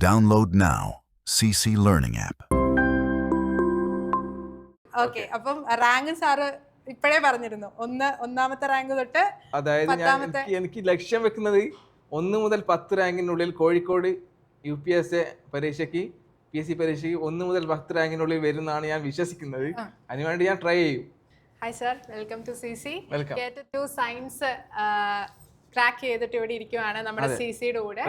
Download now. CC Learning app. Okay, അപ്പം rank sir ഇപ്പോഴേ പറഞ്ഞിരുന്നു. ഒന്നാമത്തെ റാങ്ക് തൊട്ട് അതായത് എനിക്ക് ലക്ഷ്യം വെക്കുന്നത് 1 മുതൽ 10 റാങ്കിനുള്ളിൽ കോഴിക്കോട് UPSC പരീക്ഷയ്ക്ക് PSC പരീക്ഷയ്ക്ക് 1 മുതൽ 10 റാങ്കിനുള്ളിൽ വരുന്നതാണ് ഞാൻ വിശ്വസിക്കുന്നത്. അതിനുവേണ്ടി ഞാൻ ട്രൈ ചെയ്യും. Hi sir, welcome to CC. Welcome. കേട്ടിട്ട് സയൻസ് ക്രാക്ക് ചെയ്തിട്ട് ഇവിടെ ഇരിക്കുവാണ് നമ്മുടെ CCയുടെ കൂടെ.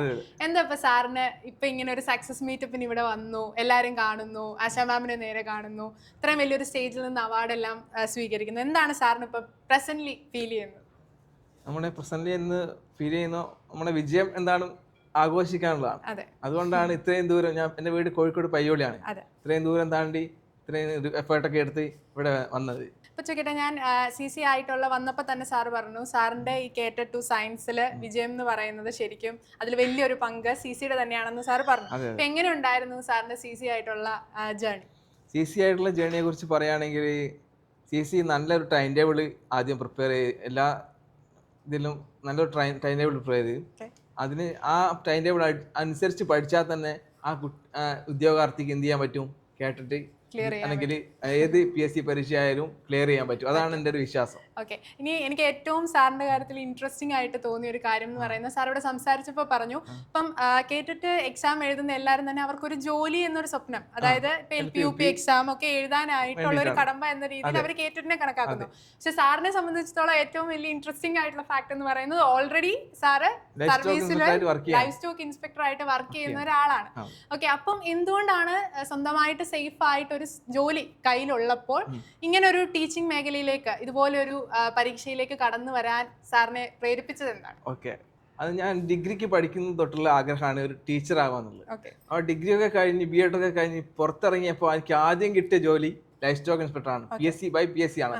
എന്താ ഇപ്പൊ സാറിന് ഇപ്പൊ ഇങ്ങനെ ഒരു സക്സസ് മീറ്റപ്പിന് ഇവിടെ വന്നു, എല്ലാരും കാണുന്നു, ആശാ മാമിനെ നേരെ കാണുന്നു, ഇത്രയും വലിയൊരു സ്റ്റേജിൽ നിന്ന് അവാർഡെല്ലാം സ്വീകരിക്കുന്നു. എന്താണ് സാറിന് ഇപ്പൊ പ്രസന്റ്ലി ഫീൽ ചെയ്യുന്നത്? നമ്മുടെ പ്രസന്റ്ലി എന്ന് ഫീൽ ചെയ്യുന്ന നമ്മുടെ വിജയം എന്താണ് ആഘോഷിക്കാനുള്ളതാണ്. അതുകൊണ്ടാണ് ഇത്രയും ദൂരം, ഞാൻ എൻ്റെ വീട് കോഴിക്കോട് പയ്യോളിയാണ്, ഇത്രയും ദൂരം താണ്ടി ഇത്രയും എഫേർട്ടൊക്കെ എടുത്ത് ഇവിടെ വന്നത്. ഇപ്പൊ ചോദിക്കട്ടെ, ഞാൻ CC ആയിട്ടുള്ള വന്നപ്പോൾ തന്നെ സാറ് പറഞ്ഞു സാറിന്റെ ഈ കേറ്റഡ് ടു സയൻസിൽ വിജയം എന്ന് പറയുന്നത് ശരിക്കും അതിൽ വലിയൊരു പങ്ക് CCയുടെ തന്നെയാണെന്ന് സാർ പറഞ്ഞു. അപ്പൊ എങ്ങനെ ഉണ്ടായിരുന്നു സാറിന്റെ CC ആയിട്ടുള്ള ജേർണി? CC ആയിട്ടുള്ള ജേർണിയെ കുറിച്ച് പറയുകയാണെങ്കിൽ CC നല്ലൊരു ടൈം ടേബിൾ ആദ്യം പ്രിപ്പയർ ചെയ്ത്, എല്ലാ ഇതിലും നല്ലൊരു ടൈം ടേബിൾ പ്രിപ്പയർ ചെയ്ത്, അതിന് ആ ടൈം ടേബിൾ അനുസരിച്ച് പഠിച്ചാൽ തന്നെ ആ ഉദ്യോഗാർത്ഥിക്ക് എന്ത് ചെയ്യാൻ പറ്റും, കേട്ടിട്ട് അല്ലെങ്കിൽ ഏത് PSC പരീക്ഷ ആയാലും ക്ലിയർ ചെയ്യാൻ പറ്റും. അതാണ് എൻ്റെ ഒരു വിശ്വാസം. ഓക്കെ, ഇനി എനിക്ക് ഏറ്റവും സാറിന്റെ കാര്യത്തിൽ ഇൻട്രസ്റ്റിംഗ് ആയിട്ട് തോന്നിയ ഒരു കാര്യം എന്ന് പറയുന്നത്, സാർ ഇവിടെ സംസാരിച്ചപ്പോൾ പറഞ്ഞു ഇപ്പം കേട്ടിട്ട് എക്സാം എഴുതുന്ന എല്ലാവരും തന്നെ അവർക്കൊരു ജോലി എന്നൊരു സ്വപ്നം, അതായത് LP UP എക്സാം ഒക്കെ എഴുതാനായിട്ടുള്ള ഒരു കടമ്പ എന്ന രീതിയിൽ അവർ കേട്ടിട്ടിനെ കണക്കാക്കുന്നു. പക്ഷെ സാറിനെ സംബന്ധിച്ചിടത്തോളം ഏറ്റവും വലിയ ഇൻട്രസ്റ്റിംഗ് ആയിട്ടുള്ള ഫാക്ട് എന്ന് പറയുന്നത് ഓൾറെഡി സാറ് സർവീസിൽ ലൈഫ് സ്റ്റോക്ക് ഇൻസ്പെക്ടർ ആയിട്ട് വർക്ക് ചെയ്യുന്ന ഒരാളാണ്. ഓക്കെ, അപ്പം എന്തുകൊണ്ടാണ് സ്വന്തമായിട്ട് സേഫ് ആയിട്ട് ഒരു ജോലി കയ്യിലുള്ളപ്പോൾ ഇങ്ങനെ ഒരു ടീച്ചിങ് മേഖലയിലേക്ക്, ഇതുപോലൊരു പരീക്ഷയിലേക്ക് കടന്നു വരാൻ സാറിനെ പ്രേരിപ്പിച്ചത് എന്താണ്? ഓക്കെ, അത് ഞാൻ ഡിഗ്രിക്ക് പഠിക്കുന്ന തൊട്ടുള്ള ആഗ്രഹമാണ് ഒരു ടീച്ചർ ആവാന്നുള്ളത്. ആ ഡിഗ്രി ഒക്കെ കഴിഞ്ഞ് BEd ഒക്കെ കഴിഞ്ഞ് പുറത്തിറങ്ങിയപ്പോൾ എനിക്ക് ആദ്യം കിട്ടിയ ജോലി ലൈഫ് സ്റ്റോക്ക് ഇൻസ്പെക്ടർ ആണ്. PSC ആണ്.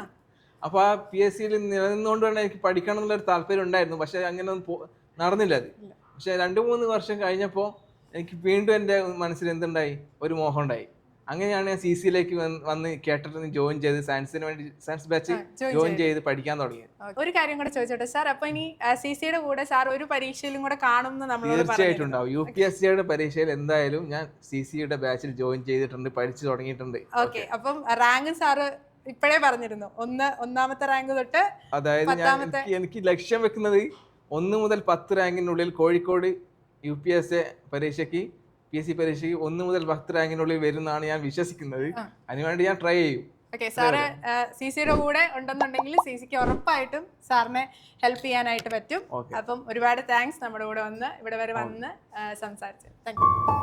അപ്പോൾ ആ PSCയിൽ നിലനിന്നുകൊണ്ട് തന്നെ എനിക്ക് പഠിക്കണം എന്നുള്ളൊരു താല്പര്യം ഉണ്ടായിരുന്നു. പക്ഷെ അങ്ങനെ ഒന്നും നടന്നില്ല അത്. പക്ഷെ 2-3 വർഷം കഴിഞ്ഞപ്പോൾ എനിക്ക് വീണ്ടും എൻ്റെ മനസ്സിൽ എന്തുണ്ടായി, ഒരു മോഹം ഉണ്ടായി. അങ്ങനെയാണ് ഞാൻ CCയിലേക്ക് വന്ന് കേട്ടിട്ട് ജോയിൻ ചെയ്ത് സയൻസിന് വേണ്ടി സയൻസ് ബാച്ച് ജോയിൻ ചെയ്ത് പഠിക്കാൻ തുടങ്ങിയത്. ഒരു കാര്യം കൂടെ ചോദിച്ചോട്ടെ സാർ, അപ്പൊ ഇനി CCയുടെ കൂടെ സാർ ഒരു പരീക്ഷയിലും കൂടെ കാണും? തീർച്ചയായിട്ടും ഉണ്ടാവും. UPSCയുടെ പരീക്ഷയിൽ എന്തായാലും ഞാൻ CCയുടെ ബാച്ചിൽ ജോയിൻ ചെയ്തിട്ടുണ്ട്, പഠിച്ചു തുടങ്ങിയിട്ടുണ്ട്. ഓക്കെ, അപ്പം റാങ്ക് സാറ് ഇപ്പോഴേ പറഞ്ഞിരുന്നു. ഒന്നാമത്തെ റാങ്ക് തൊട്ട് അതായത് എനിക്ക് ലക്ഷ്യം വെക്കുന്നത് 1 മുതൽ 10 റാങ്കിനുള്ളിൽ കോഴിക്കോട് UPSC പരീക്ഷയ്ക്ക് PSC പരീക്ഷയ്ക്ക് 1 മുതൽ 10 റാങ്കിനുള്ളിൽ വരുന്നതാണ് ഞാൻ വിശ്വസിക്കുന്നത്. അതിനുവേണ്ടി ഞാൻ ട്രൈ ചെയ്യും. ഓക്കെ, സാറ് CCയുടെ കൂടെ ഉണ്ടെന്നുണ്ടെങ്കിൽ CCക്ക് ഉറപ്പായിട്ടും സാറിനെ ഹെൽപ്പ് ചെയ്യാനായിട്ട് പറ്റും. അപ്പം ഒരുപാട് താങ്ക്സ് നമ്മുടെ കൂടെ വന്ന് ഇവിടെ വരെ വന്ന് സംസാരിച്ചു. Thank you.